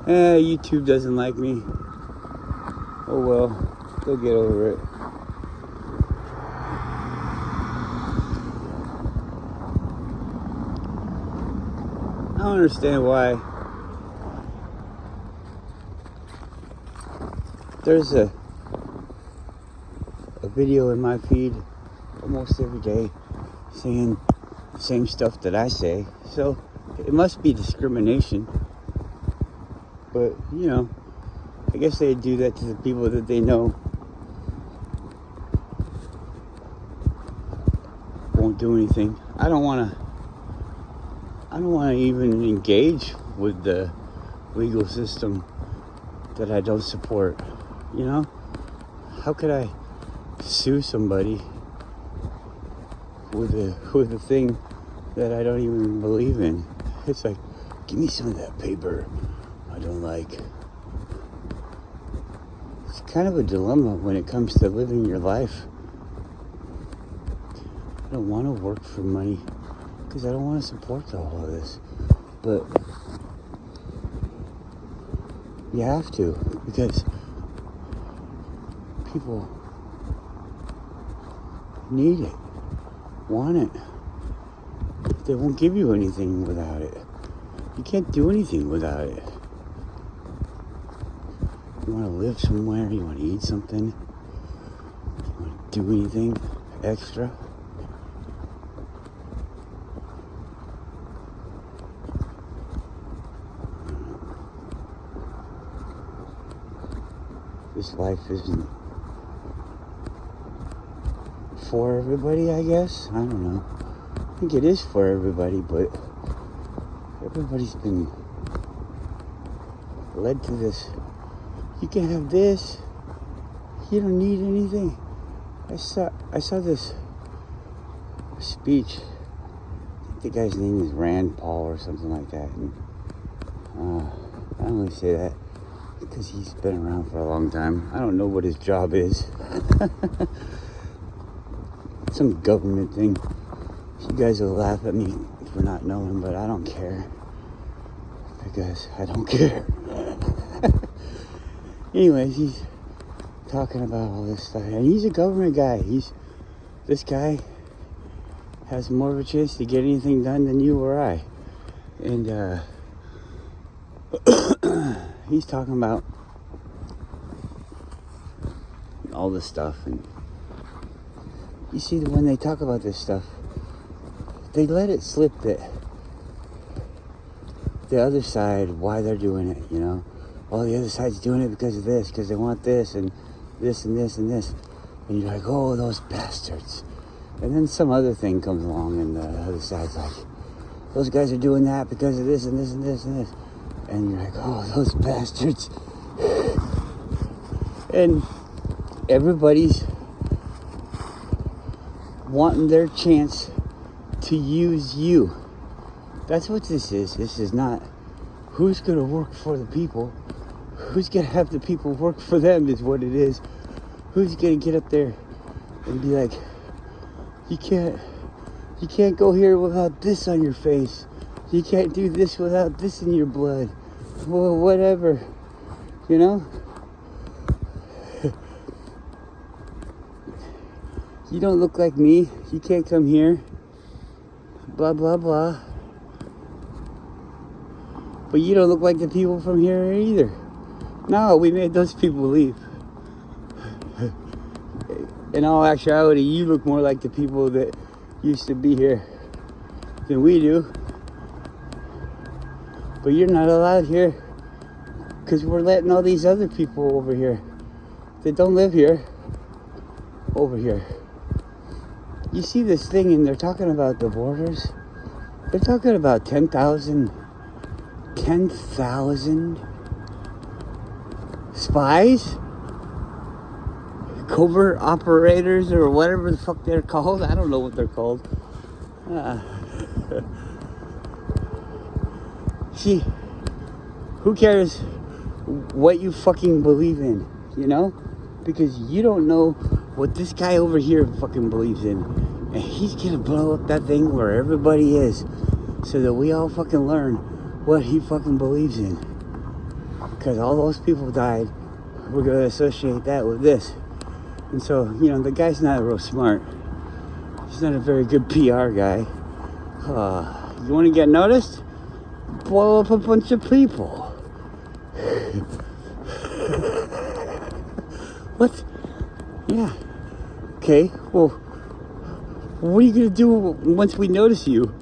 YouTube doesn't like me. Oh well, they'll get over it. I don't understand why there's a video in my feed almost every day saying the same stuff that I say. So it must be discrimination. But, you know, I guess they do that to the people that they know won't do anything. I don't want to even engage with the legal system that I don't support. You know? How could I sue somebody with a thing that I don't even believe in? It's like, give me some of that paper I don't like. It's kind of a dilemma when it comes to living your life. I don't want to work for money because I don't want to support all of this. But you have to, because people need it, want it. They won't give you anything without it. You can't do anything without it. You want to live somewhere, you want to eat something, you want to do anything extra. This life isn't for everybody, I guess. I don't know. I think it is for everybody, but everybody's been led to this. You can have this. You don't need anything. I saw this speech. I think the guy's name is Rand Paul or something like that. And, I only say that because he's been around for a long time. I don't know what his job is. Some government thing. You guys will laugh at me for not knowing, but I don't care. Because I don't care. Anyways, he's talking about all this stuff. And he's a government guy. This guy has more of a chance to get anything done than you or I. And he's talking about all this stuff. And you see, when they talk about this stuff, they let it slip that the other side, why they're doing it, you know. Oh, the other side's doing it because of this, because they want this and this and this and this. And you're like, oh, those bastards. And then some other thing comes along and the other side's like, those guys are doing that because of this and this and this and this. And you're like, oh, those bastards. And everybody's wanting their chance to use you. That's what this is. This is not who's going to work for the people. Who's going to have the people work for them is what it is. Who's going to get up there and be like, you can't go here without this on your face. You can't do this without this in your blood. Well, whatever, you know? You don't look like me. You can't come here. Blah, blah, blah. But you don't look like the people from here either. No, we made those people leave. In all actuality, you look more like the people that used to be here than we do. But you're not allowed here because we're letting all these other people over here that don't live here over here. You see this thing and they're talking about the borders. They're talking about 10,000 spies, covert operators, or whatever the fuck they're called. I don't know what they're called. See, who cares what you fucking believe in, you know? Because you don't know what this guy over here fucking believes in. And he's gonna blow up that thing where everybody is so that we all fucking learn what he fucking believes in. because all those people died. We're going to associate that with this. And so, the guy's not real smart. He's not a very good PR guy. You want to get noticed? Blow up a bunch of people. What? Yeah. Okay, well, what are you going to do once we notice you?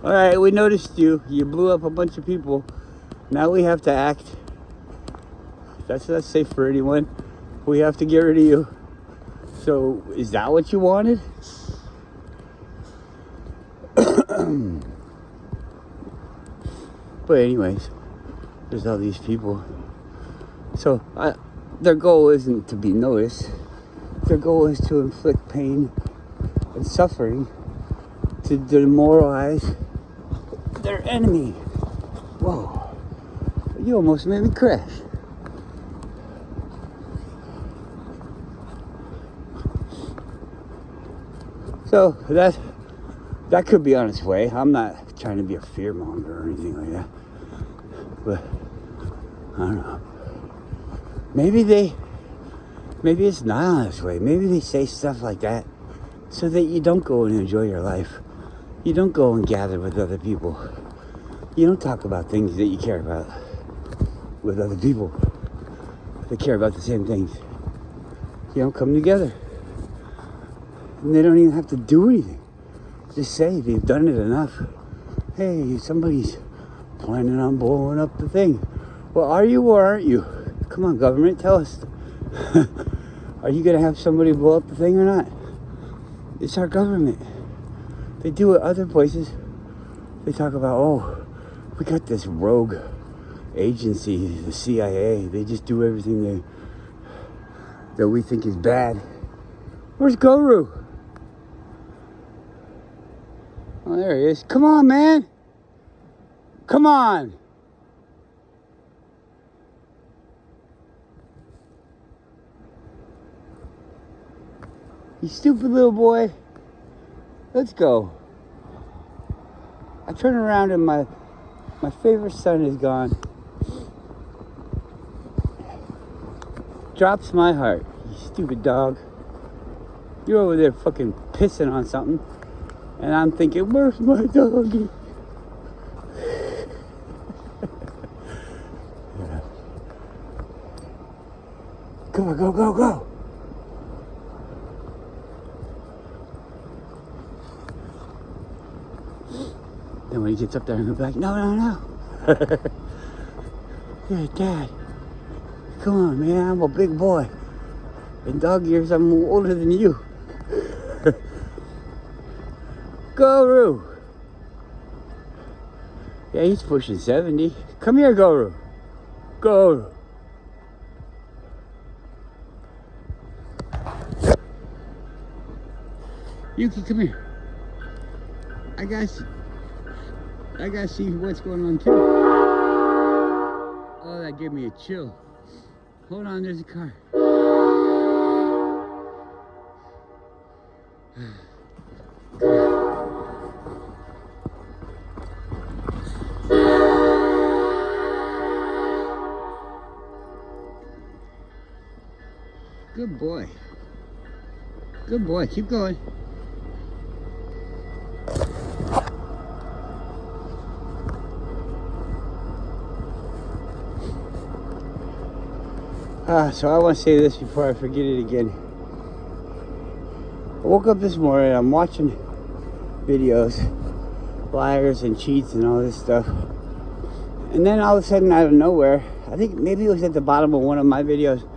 Alright, we noticed you. You blew up a bunch of people. Now we have to act. That's not safe for anyone. We have to get rid of you. So, is that what you wanted? But anyways, there's all these people. So, their goal isn't to be noticed. Their goal is to inflict pain and suffering to demoralize their enemy. Whoa. You almost made me crash. So that could be on its way. I'm not trying to be a fearmonger or anything like that. But I don't know. Maybe it's not on its way. Maybe they say stuff like that so that you don't go and enjoy your life. You don't go and gather with other people. You don't talk about things that you care about with other people that care about the same things. You don't come together. And they don't even have to do anything. Just say they've done it enough. Hey, somebody's planning on blowing up the thing. Well, are you or aren't you? Come on, government, tell us. Are you going to have somebody blow up the thing or not? It's our government. They do it other places. They talk about, oh, we got this rogue agency, the CIA. They just do everything that we think is bad. Where's Guru? Oh, there he is. Come on, man. Come on. You stupid little boy. Let's go. I turn around and my favorite son is gone. Drops my heart. You stupid dog. You're over there fucking pissing on something. And I'm thinking, where's my doggy? Yeah. Come on, go, go, go. Then when he gets up there and goes back, no. Yeah, Dad. Come on, man, I'm a big boy. In dog years, I'm older than you. Guru. Yeah, he's pushing 70. Come here, Guru. Guru. Yuki, come here. I gotta see what's going on too. Oh, that gave me a chill. Hold on, there's a car. Good boy. Good boy. Keep going. So I want to say this before I forget it again. I woke up this morning, I'm watching videos, liars and cheats and all this stuff. And then all of a sudden, out of nowhere, I think maybe it was at the bottom of one of my videos,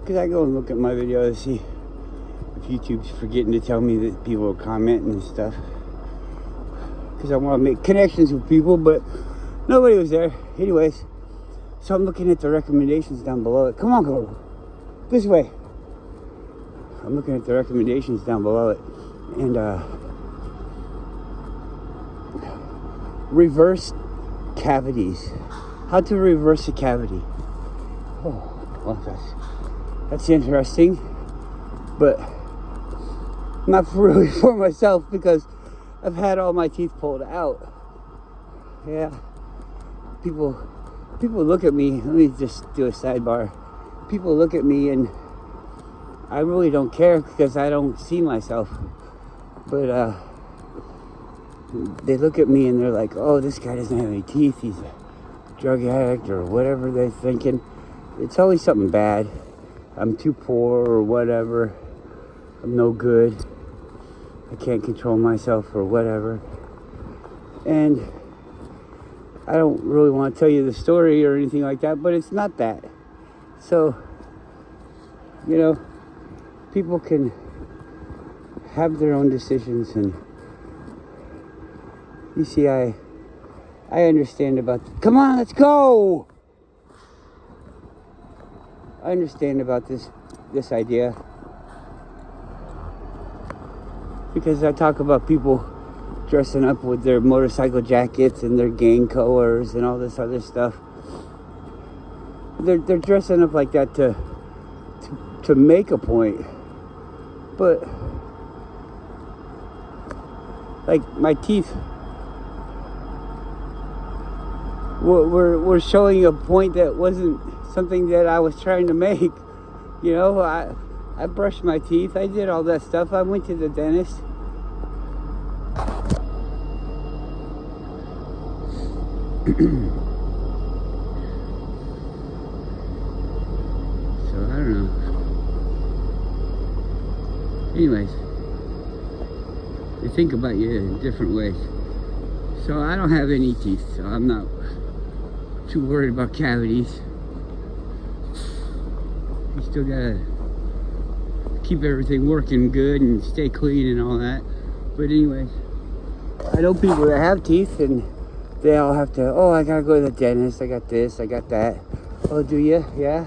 because I go and look at my video to see if YouTube's forgetting to tell me that people are commenting and stuff. Because I want to make connections with people, but nobody was there. Anyways, so I'm looking at the recommendations down below it. Come on, go this way. I'm looking at the recommendations down below it. And reverse cavities. How to reverse a cavity. Oh, well, that's interesting. But not really for myself, because I've had all my teeth pulled out. Yeah. people look at me. Let me just do a sidebar. People look at me and I really don't care because I don't see myself. But they look at me and they're like, oh, this guy doesn't have any teeth. He's a drug addict or whatever they're thinking. It's always something bad. I'm too poor or whatever. I'm no good. I can't control myself or whatever. And I don't really want to tell you the story or anything like that, but it's not that. So, you know, people can have their own decisions, and you see, I understand about, come on, let's go! I understand about this idea, because I talk about people dressing up with their motorcycle jackets and their gang colors and all this other stuff. They're dressing up like that to make a point. But like my teeth were showing a point that wasn't something that I was trying to make. You know, I brushed my teeth. I did all that stuff. I went to the dentist. So I don't know. Anyways, they think about you in different ways. So I don't have any teeth, so I'm not too worried about cavities. You still gotta keep everything working good and stay clean and all that. But anyways, I know people that have teeth and they all have to, oh, I gotta go to the dentist, I got this, I got that. Oh, do you? Yeah?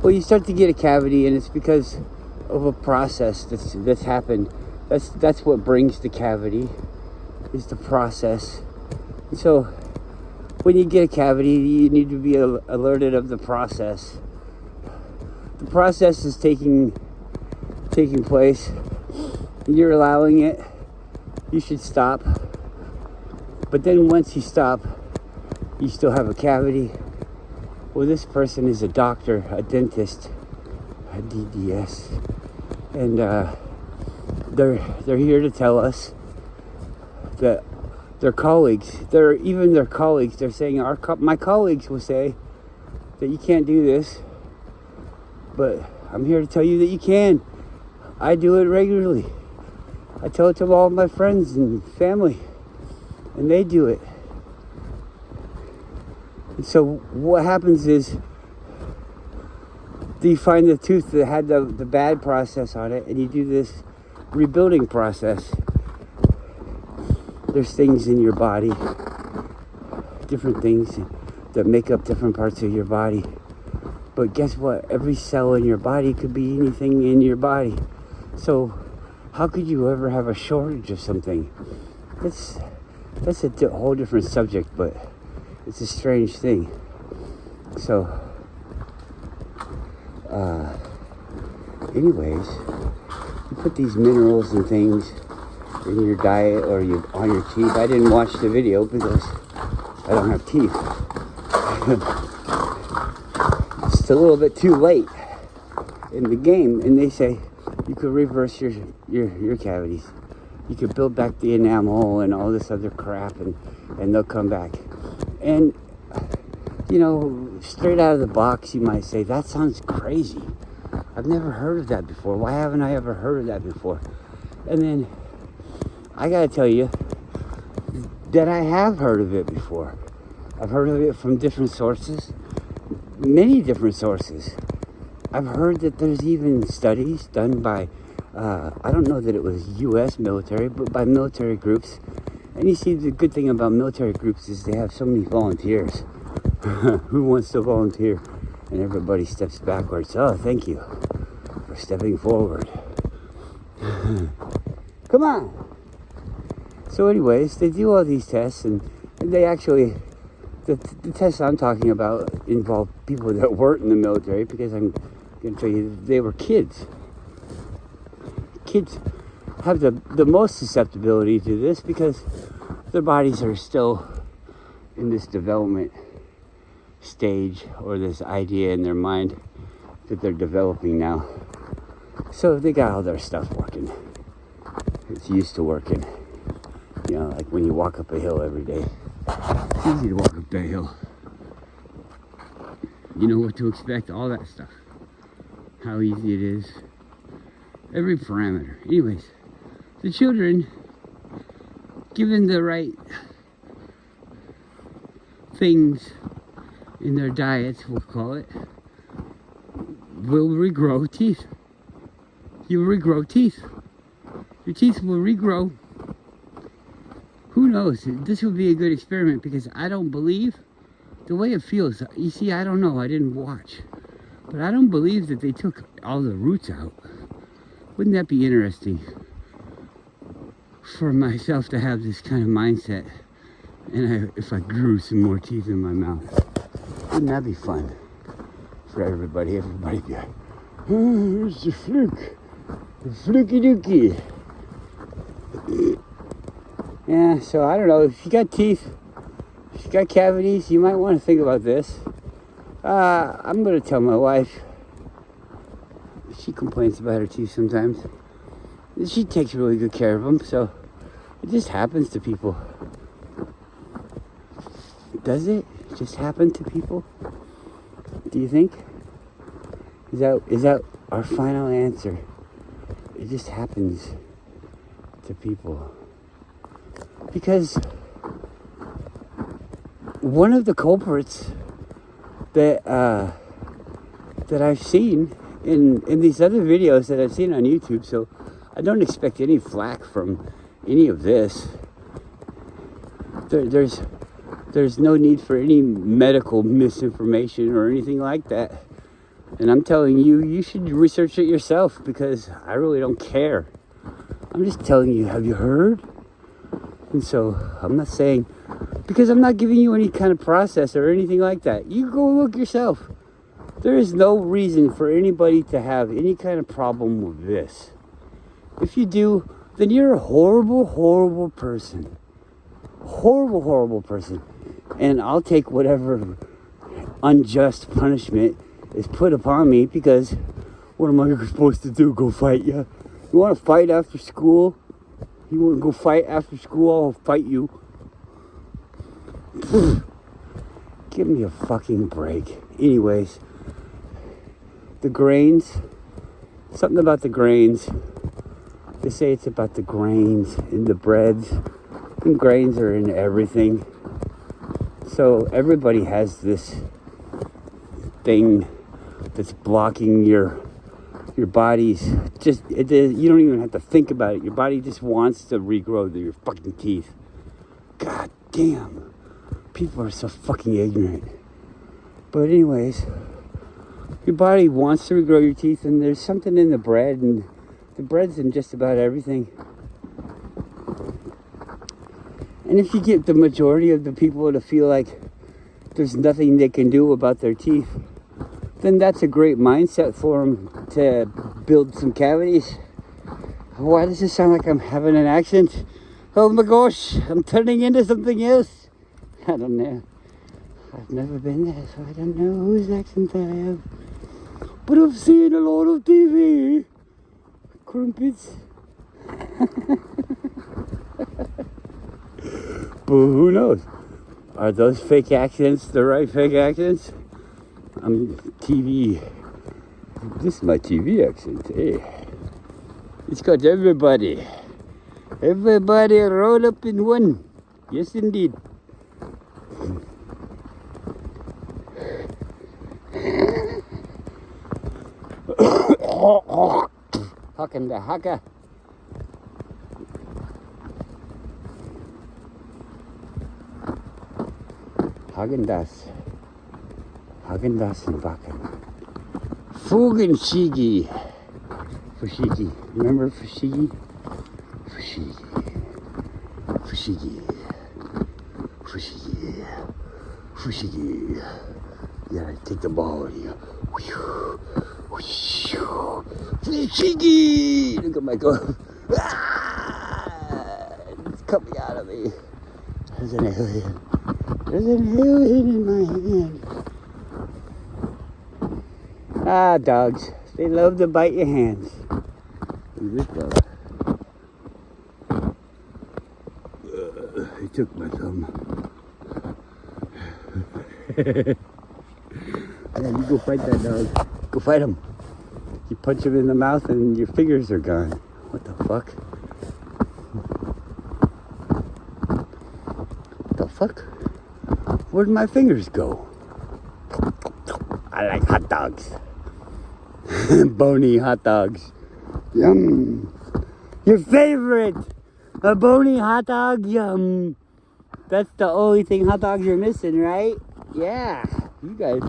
Well, you start to get a cavity, and it's because of a process that's happened. That's what brings the cavity, is the process. And so, when you get a cavity, you need to be alerted of the process. The process is taking place. You're allowing it. You should stop. But then once you stop, you still have a cavity. Well, this person is a doctor, a dentist, a DDS, and they're here to tell us that their colleagues, they're saying, my colleagues will say that you can't do this, but I'm here to tell you that you can. I do it regularly. I tell it to all my friends and family, and they do it. And so what happens is, you find the tooth that had the bad process on it, and you do this rebuilding process. There's things in your body, different things that make up different parts of your body. But guess what? Every cell in your body could be anything in your body. So how could you ever have a shortage of something? That's a whole different subject, but it's a strange thing. So, anyways, you put these minerals and things in your diet or on your teeth. I didn't watch the video because I don't have teeth. It's a little bit too late in the game, and they say you could reverse your cavities. You could build back the enamel and all this other crap, and they'll come back. And, you know, straight out of the box, you might say, that sounds crazy. I've never heard of that before. Why haven't I ever heard of that before? And then, I gotta tell you that I have heard of it before. I've heard of it from different sources, many different sources. I've heard that there's even studies done by, I don't know that it was U.S. military, but by military groups. And you see, the good thing about military groups is they have so many volunteers. Who wants to volunteer? And everybody steps backwards. Oh, thank you for stepping forward. Come on. So anyways, they do all these tests, and they actually, the tests I'm talking about involve people that weren't in the military, because I'm going to tell you, they were kids. Kids have the most susceptibility to this because their bodies are still in this development stage, or this idea in their mind that they're developing now. So they got all their stuff working. It's used to working. You know, like when you walk up a hill every day. It's easy to walk up that hill. You know what to expect, all that stuff. How easy it is. Every parameter. Anyways, the children, given the right things in their diets, we'll call it, will regrow teeth. You'll regrow teeth. Your teeth will regrow. Who knows? This would be a good experiment, because I don't believe the way it feels. You see, I don't know. I didn't watch. But I don't believe that they took all the roots out. Wouldn't that be interesting for myself to have this kind of mindset? And if I grew some more teeth in my mouth, wouldn't that be fun for everybody? Everybody be like, oh, here's the fluke. The fluky dookie. Yeah, so I don't know. If you got teeth, if you got cavities, you might want to think about this. I'm going to tell my wife. She complains about her teeth sometimes. She takes really good care of them, so it just happens to people. Does it just happen to people? Do you think? Is that our final answer? It just happens to people. Because one of the culprits that I've seen in these other videos that I've seen on YouTube, so I don't expect any flack from any of this. There's no need for any medical misinformation or anything like that. And I'm telling you, you should research it yourself, because I really don't care. I'm just telling you, have you heard? And so I'm not saying, because I'm not giving you any kind of process or anything like that. You go look yourself. There is no reason for anybody to have any kind of problem with this. If you do, then you're a horrible, horrible person. Horrible, horrible person. And I'll take whatever unjust punishment is put upon me, because what am I supposed to do? Go fight you? You want to fight after school? You want to go fight after school? I'll fight you. Give me a fucking break. Anyways, the grains, something about the grains. They say it's about the grains in the breads. And grains are in everything. So everybody has this thing that's blocking your body's just, you don't even have to think about it. Your body just wants to regrow your fucking teeth. God damn. People are so fucking ignorant. But anyways, your body wants to regrow your teeth, and there's something in the bread, and the bread's in just about everything. And if you get the majority of the people to feel like there's nothing they can do about their teeth, then that's a great mindset for them to build some cavities. Why does it sound like I'm having an accent? Oh my gosh, I'm turning into something else. I don't know. I've never been there, so I don't know whose accent I have. But I've seen a lot of TV. Crumpets. But who knows? Are those fake accents the right fake accents? I'm TV. This is my TV accent, hey. It's got everybody. Everybody rolled up in one. Yes, indeed. Haken the hacker. Häagen-Dazs. Häagen-Dazs and Bakken. Fugenshigi. Fushigi. Remember Fushigi? Fushigi. Fushigi. Fushigi. Fushigi. You gotta take the ball and you go. Fushigi! Look at my glove. Ah! It's coming out of me. As an alien. There's an alien in my hand. Ah, dogs. They love to bite your hands. Look at this dog. He took my thumb. Yeah, you go fight that dog. Go fight him. You punch him in the mouth and your fingers are gone. What the fuck? What the fuck? Where'd my fingers go? I like hot dogs. Bony hot dogs. Yum. Your favorite. A bony hot dog. Yum. That's the only thing hot dogs are missing, right? Yeah. You guys,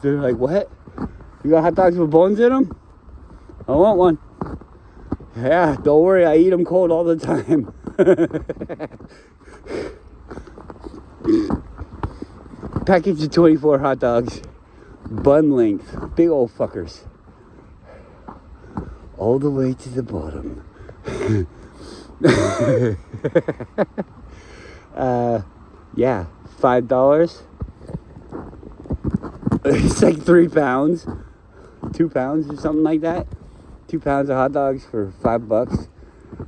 they're like, what? You got hot dogs with bones in them? I want one. Yeah, don't worry. I eat them cold all the time. Package of 24 hot dogs. Bun length. Big old fuckers. All the way to the bottom. Yeah, $5. It's like 3 pounds, 2 pounds or something like that. 2 pounds of hot dogs for $5.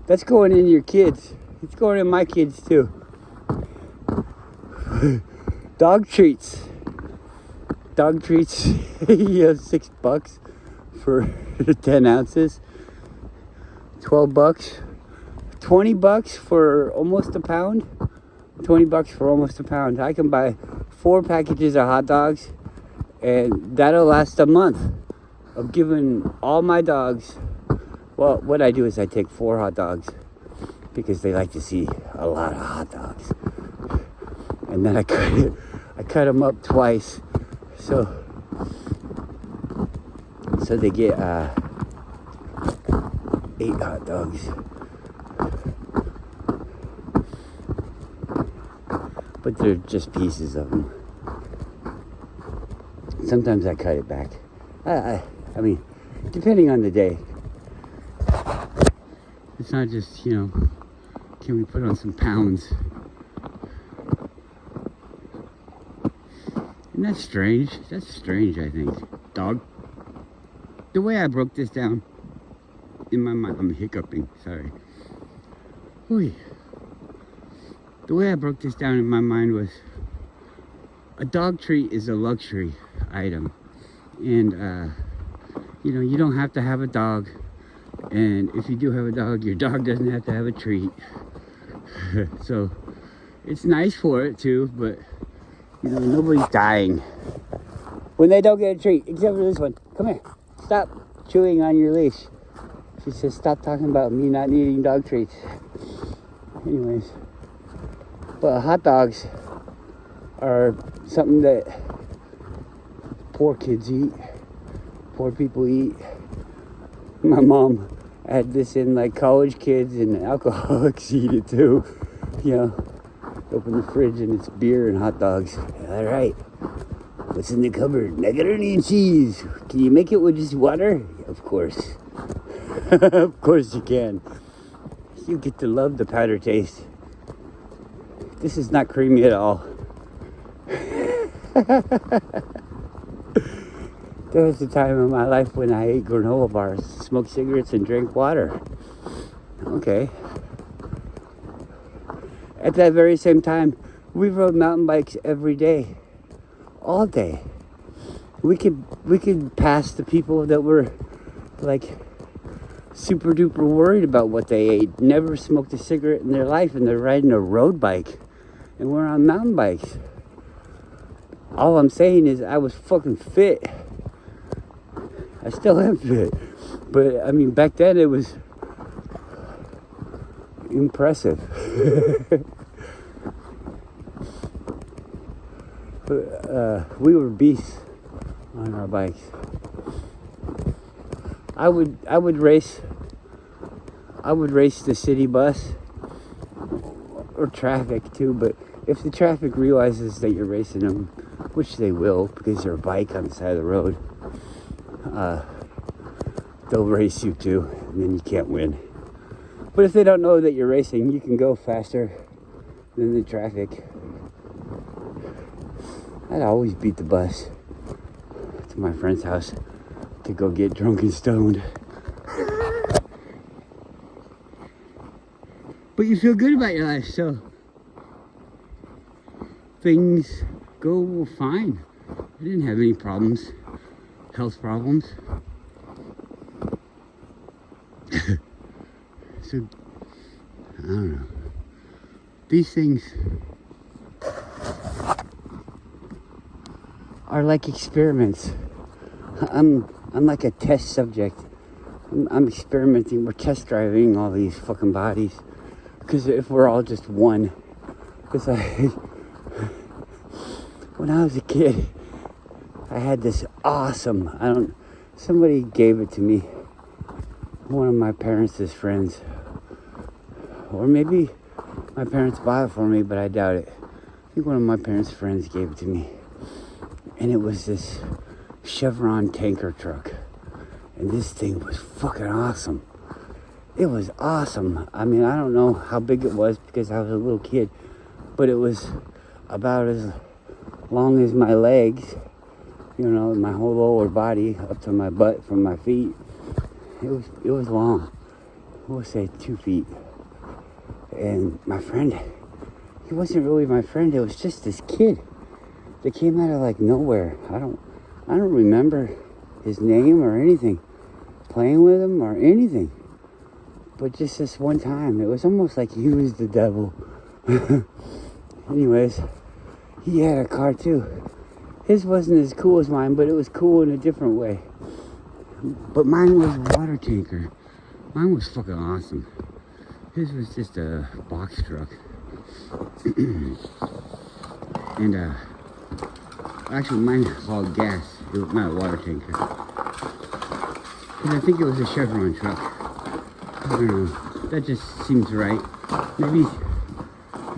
That's going in your kids. It's going in my kids too. Dog treats. Dog treats. You have $6 for 10 ounces. $12. $20 for almost a pound. $20 for almost a pound. I can buy 4 packages of hot dogs, and that'll last a month of giving all my dogs. Well, what I do is I take 4 hot dogs because they like to see a lot of hot dogs, and then I cut them up twice, so they get 8 hot dogs. But they're just pieces of them. Sometimes I cut it back. I mean, depending on the day. It's not just, can we put on some pounds? Isn't that strange? That's strange, I think. Dog. The way I broke this down in my mind, I'm hiccuping, sorry. Oy. The way I broke this down in my mind was a dog treat is a luxury item. And, you don't have to have a dog. And if you do have a dog, your dog doesn't have to have a treat. So it's nice for it too, but, nobody's dying when they don't get a treat, except for this one. Come here. Stop chewing on your leash. She says, stop talking about me not needing dog treats. Anyways. But hot dogs are something that poor kids eat, poor people eat. My mom had this in like college kids and alcoholics eat it too. Open the fridge and it's beer and hot dogs. All right, what's in the cupboard? Macaroni and cheese. Can you make it with just water? Of course. Of course you can. You get to love the powder taste. This is not creamy at all. There was a time in my life when I ate granola bars, smoked cigarettes, and drank water. Okay. At that very same time, we rode mountain bikes every day. All day. We could pass the people that were like super duper worried about what they ate, never smoked a cigarette in their life, and they're riding a road bike. And we're on mountain bikes. All I'm saying is I was fucking fit. I still am fit. But, I mean, back then it was impressive. But, we were beasts on our bikes. I would race the city bus or traffic too, but if the traffic realizes that you're racing them, which they will because you're a bike on the side of the road, they'll race you too, and then you can't win. But if they don't know that you're racing, you can go faster than the traffic. I'd always beat the bus to my friend's house to go get drunk and stoned. But you feel good about your life, so things go fine. I didn't have any problems, health problems. So, I don't know. These things are like experiments. I'm like a test subject. I'm experimenting. We're test driving all these fucking bodies. Because if we're all just one. Because when I was a kid, I had this awesome, somebody gave it to me. One of my parents' friends. Or maybe my parents bought it for me, but I doubt it. I think one of my parents' friends gave it to me. And it was this Chevron tanker truck. And this thing was fucking awesome. It was awesome. I mean, I don't know how big it was because I was a little kid. But it was about as long as my legs. You know, my whole lower body up to my butt from my feet. It was long. We'll say 2 feet. And my friend, he wasn't really my friend. It was just this kid that came out of like nowhere. I don't remember his name or anything, playing with him or anything. But just this one time, it was almost like he was the devil. Anyways, he had a car too. His wasn't as cool as mine, but it was cool in a different way. But mine was a water tanker. Mine was fucking awesome. His was just a box truck. And actually mine hauled gas. It was not a water tanker. And I think it was a Chevron truck. I don't know. That just seems right. Maybe,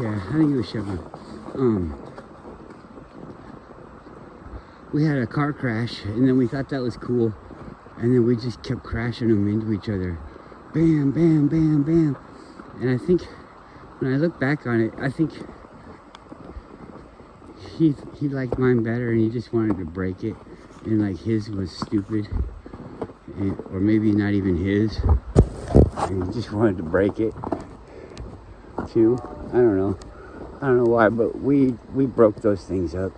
yeah, I think it was Chevron. We had a car crash, and then we thought that was cool. And then we just kept crashing them into each other. Bam, bam, bam, bam. And I think, when I look back on it, I think he liked mine better and he just wanted to break it. And like his was stupid. Or maybe not even his. And he just wanted to break it too. I don't know. I don't know why, but we broke those things up.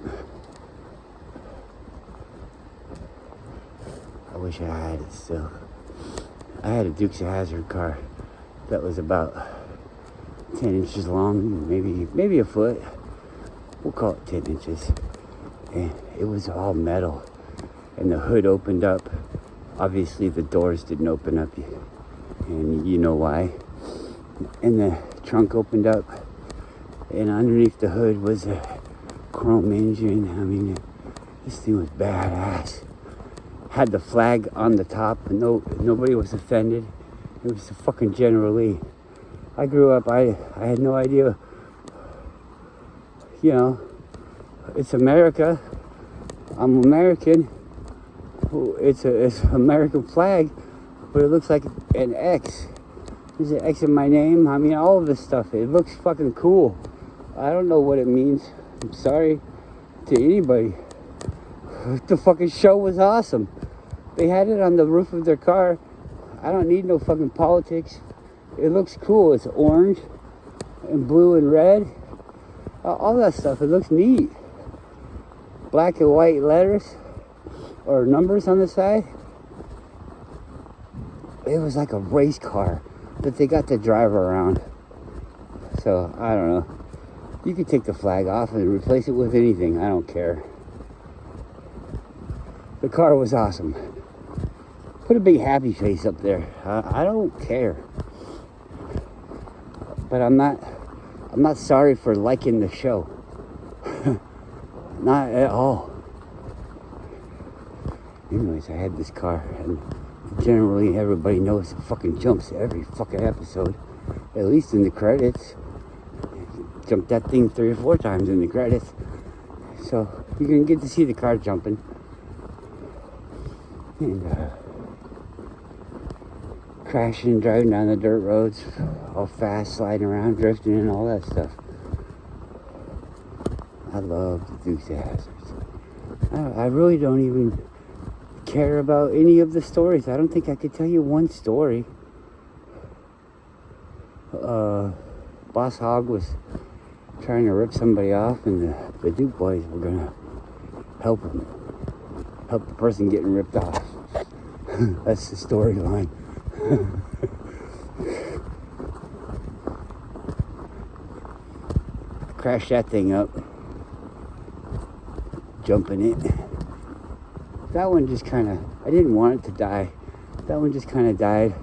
I wish I had it still. I had a Dukes of Hazzard car that was about 10 inches long, maybe a foot. We'll call it 10 inches. And it was all metal. And the hood opened up. Obviously the doors didn't open up. And you know why. And the trunk opened up. And underneath the hood was a chrome engine. I mean, this thing was badass. Had the flag on the top, and nobody was offended. It was a fucking General Lee. I grew up, I had no idea, you know, it's America. I'm American. It's an American flag, but it looks like an X. There's an X in my name. I mean, all of this stuff, it looks fucking cool. I don't know what it means. I'm sorry to anybody. The fucking show was awesome. They had it on the roof of their car. I don't need no fucking politics. It looks cool. It's orange and blue and red. All that stuff. It looks neat. Black and white letters or numbers on the side. It was like a race car that they got to drive around. So, I don't know. You could take the flag off and replace it with anything. I don't care. The car was awesome. Put a big happy face up there. I don't care. But I'm not sorry for liking the show. Not at all. Anyways, I had this car, and generally everybody knows it fucking jumps every fucking episode. At least in the credits. Jumped that thing 3 or 4 times in the credits. So you're gonna get to see the car jumping. And crashing, driving down the dirt roads, all fast, sliding around, drifting, and all that stuff. I love the Dukes of Hazzards. I really don't even care about any of the stories. I don't think I could tell you one story. Boss Hogg was trying to rip somebody off, and the Duke boys were gonna help him. Help the person getting ripped off. That's the storyline. Crash that thing up. Jump in it. That one just kind of, I didn't want it to die. That one just kind of died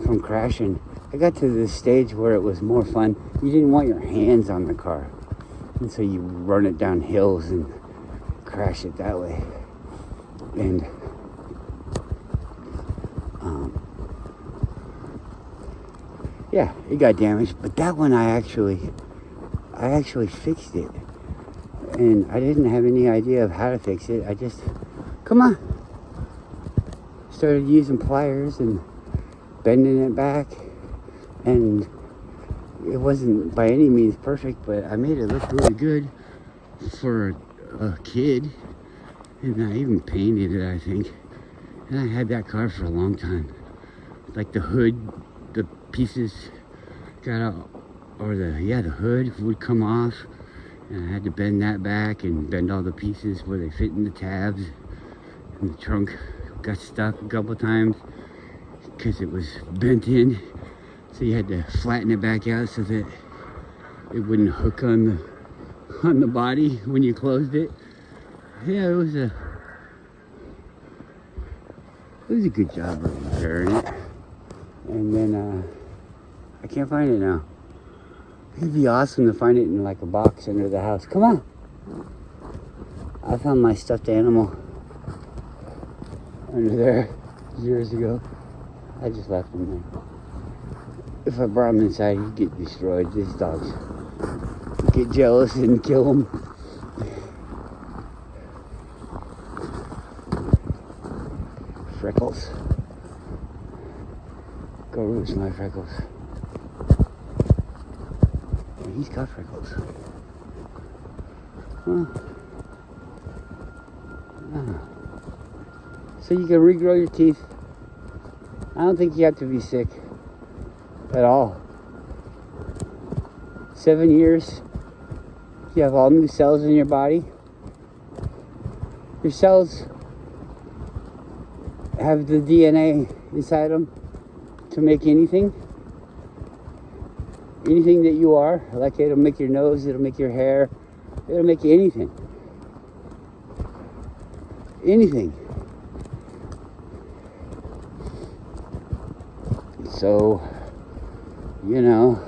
from crashing. I got to the stage where it was more fun. You didn't want your hands on the car. And so you run it down hills and crash it that way. And yeah, it got damaged. But that one I actually fixed it. And I didn't have any idea of how to fix it. I just, come on. Started using pliers and bending it back. And it wasn't by any means perfect, but I made it look really good for a kid. And I even painted it, I think. And I had that car for a long time. Like the hood, the pieces got out, or the hood would come off. And I had to bend that back and bend all the pieces where they fit in the tabs. And the trunk got stuck a couple times because it was bent in. So you had to flatten it back out so that it wouldn't hook on the body when you closed it. Yeah, it was a good job of repairing it. And then I can't find it now. It'd be awesome to find it in like a box under the house. Come on. I found my stuffed animal under there years ago. I just left him there. If I brought him inside, he'd get destroyed. These dogs get jealous and kill him. Freckles. Go roots, my Freckles. He's got freckles. Huh. So you can regrow your teeth. I don't think you have to be sick at all. 7 years, you have all new cells in your body. Your cells have the DNA inside them to make anything that you are. Like it'll make your nose, it'll make your hair, it'll make anything. So, you know,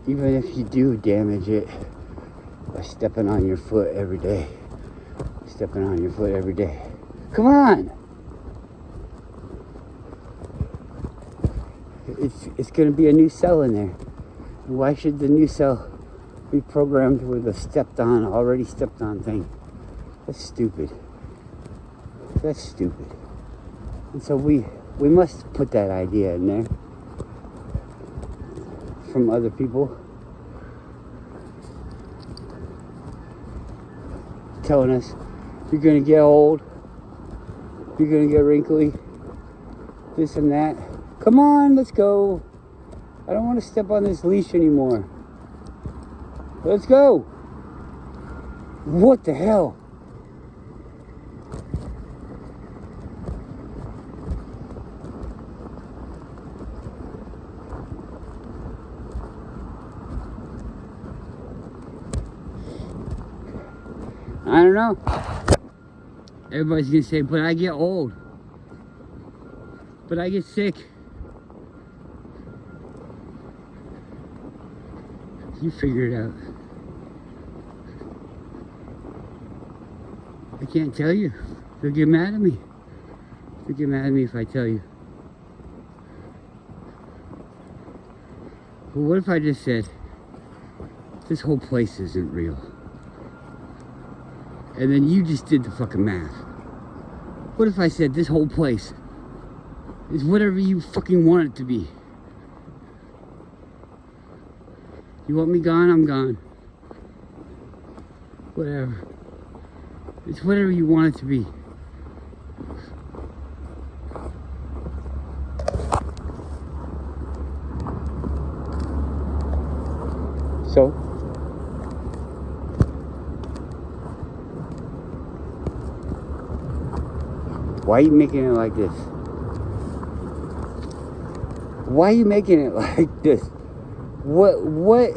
even if you do damage it by stepping on your foot every day, come on. It's going to be a new cell in there. Why should the new cell be programmed with a already stepped on thing? That's stupid. And so we must put that idea in there from other people telling us you're going to get old, you're going to get wrinkly, this and that. Come on, let's go. I don't want to step on this leash anymore. Let's go. What the hell? I don't know. Everybody's gonna say, but I get old. But I get sick. You figure it out. I can't tell you. They'll get mad at me. They'll get mad at me if I tell you. But what if I just said, this whole place isn't real? And then you just did the fucking math. What if I said this whole place is whatever you fucking want it to be? You want me gone? I'm gone. Whatever. It's whatever you want it to be. So? Why are you making it like this? Why are you making it like this? What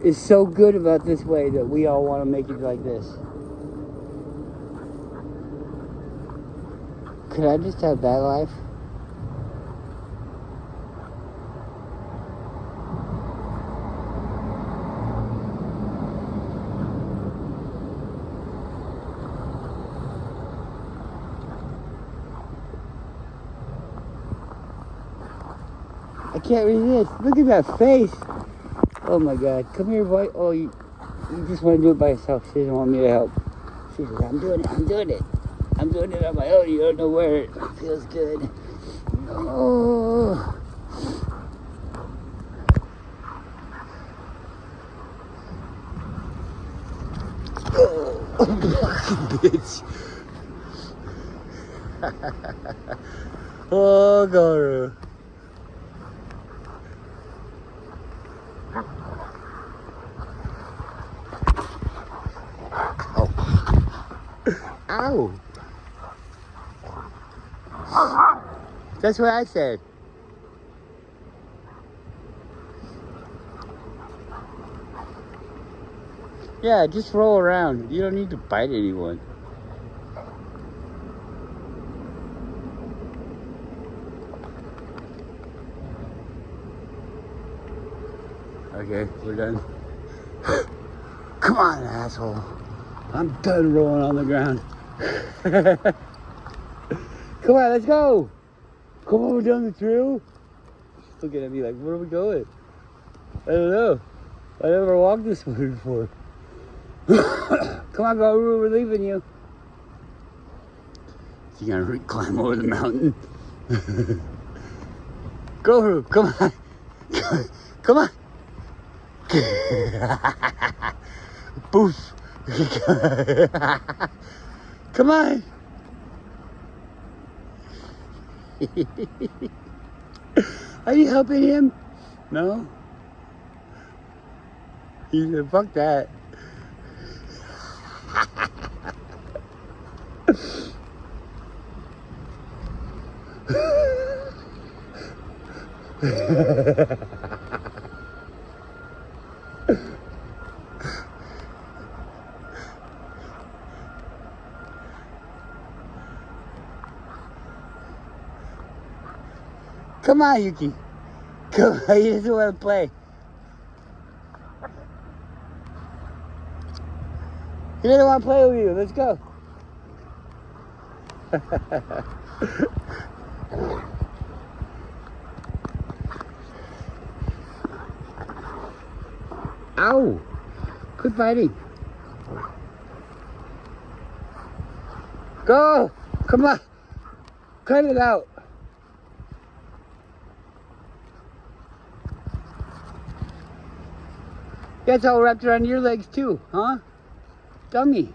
is so good about this way that we all want to make it like this? Could I just have that life? I can't resist. Look at that face. Oh my God. Come here, boy. Oh, you just want to do it by yourself. She doesn't want me to help. She says, I'm doing it. I'm doing it. I'm doing it on my own. You don't know where it feels good. Oh. Oh, bitch. Oh, God. Ow! That's what I said. Yeah, just roll around. You don't need to bite anyone. Okay, we're done. Come on, asshole. I'm done rolling on the ground. Come on, let's go. Come on, we're down the trail. She's looking at me like, where are we going? I don't know. I never walked this way before. Come on, go, we're leaving you. You gotta climb over the mountain. Go, Roo, come on. Come on. Boof. Come on. Are you helping him? No? He said, fuck that. Come on, Yuki. Come on, he doesn't want to play. He doesn't want to play with you. Let's go. Ow! Quit fighting. Go! Come on! Cut it out. That's all wrapped around your legs too, huh? Dummy.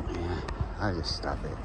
Yeah, I'll just stop it.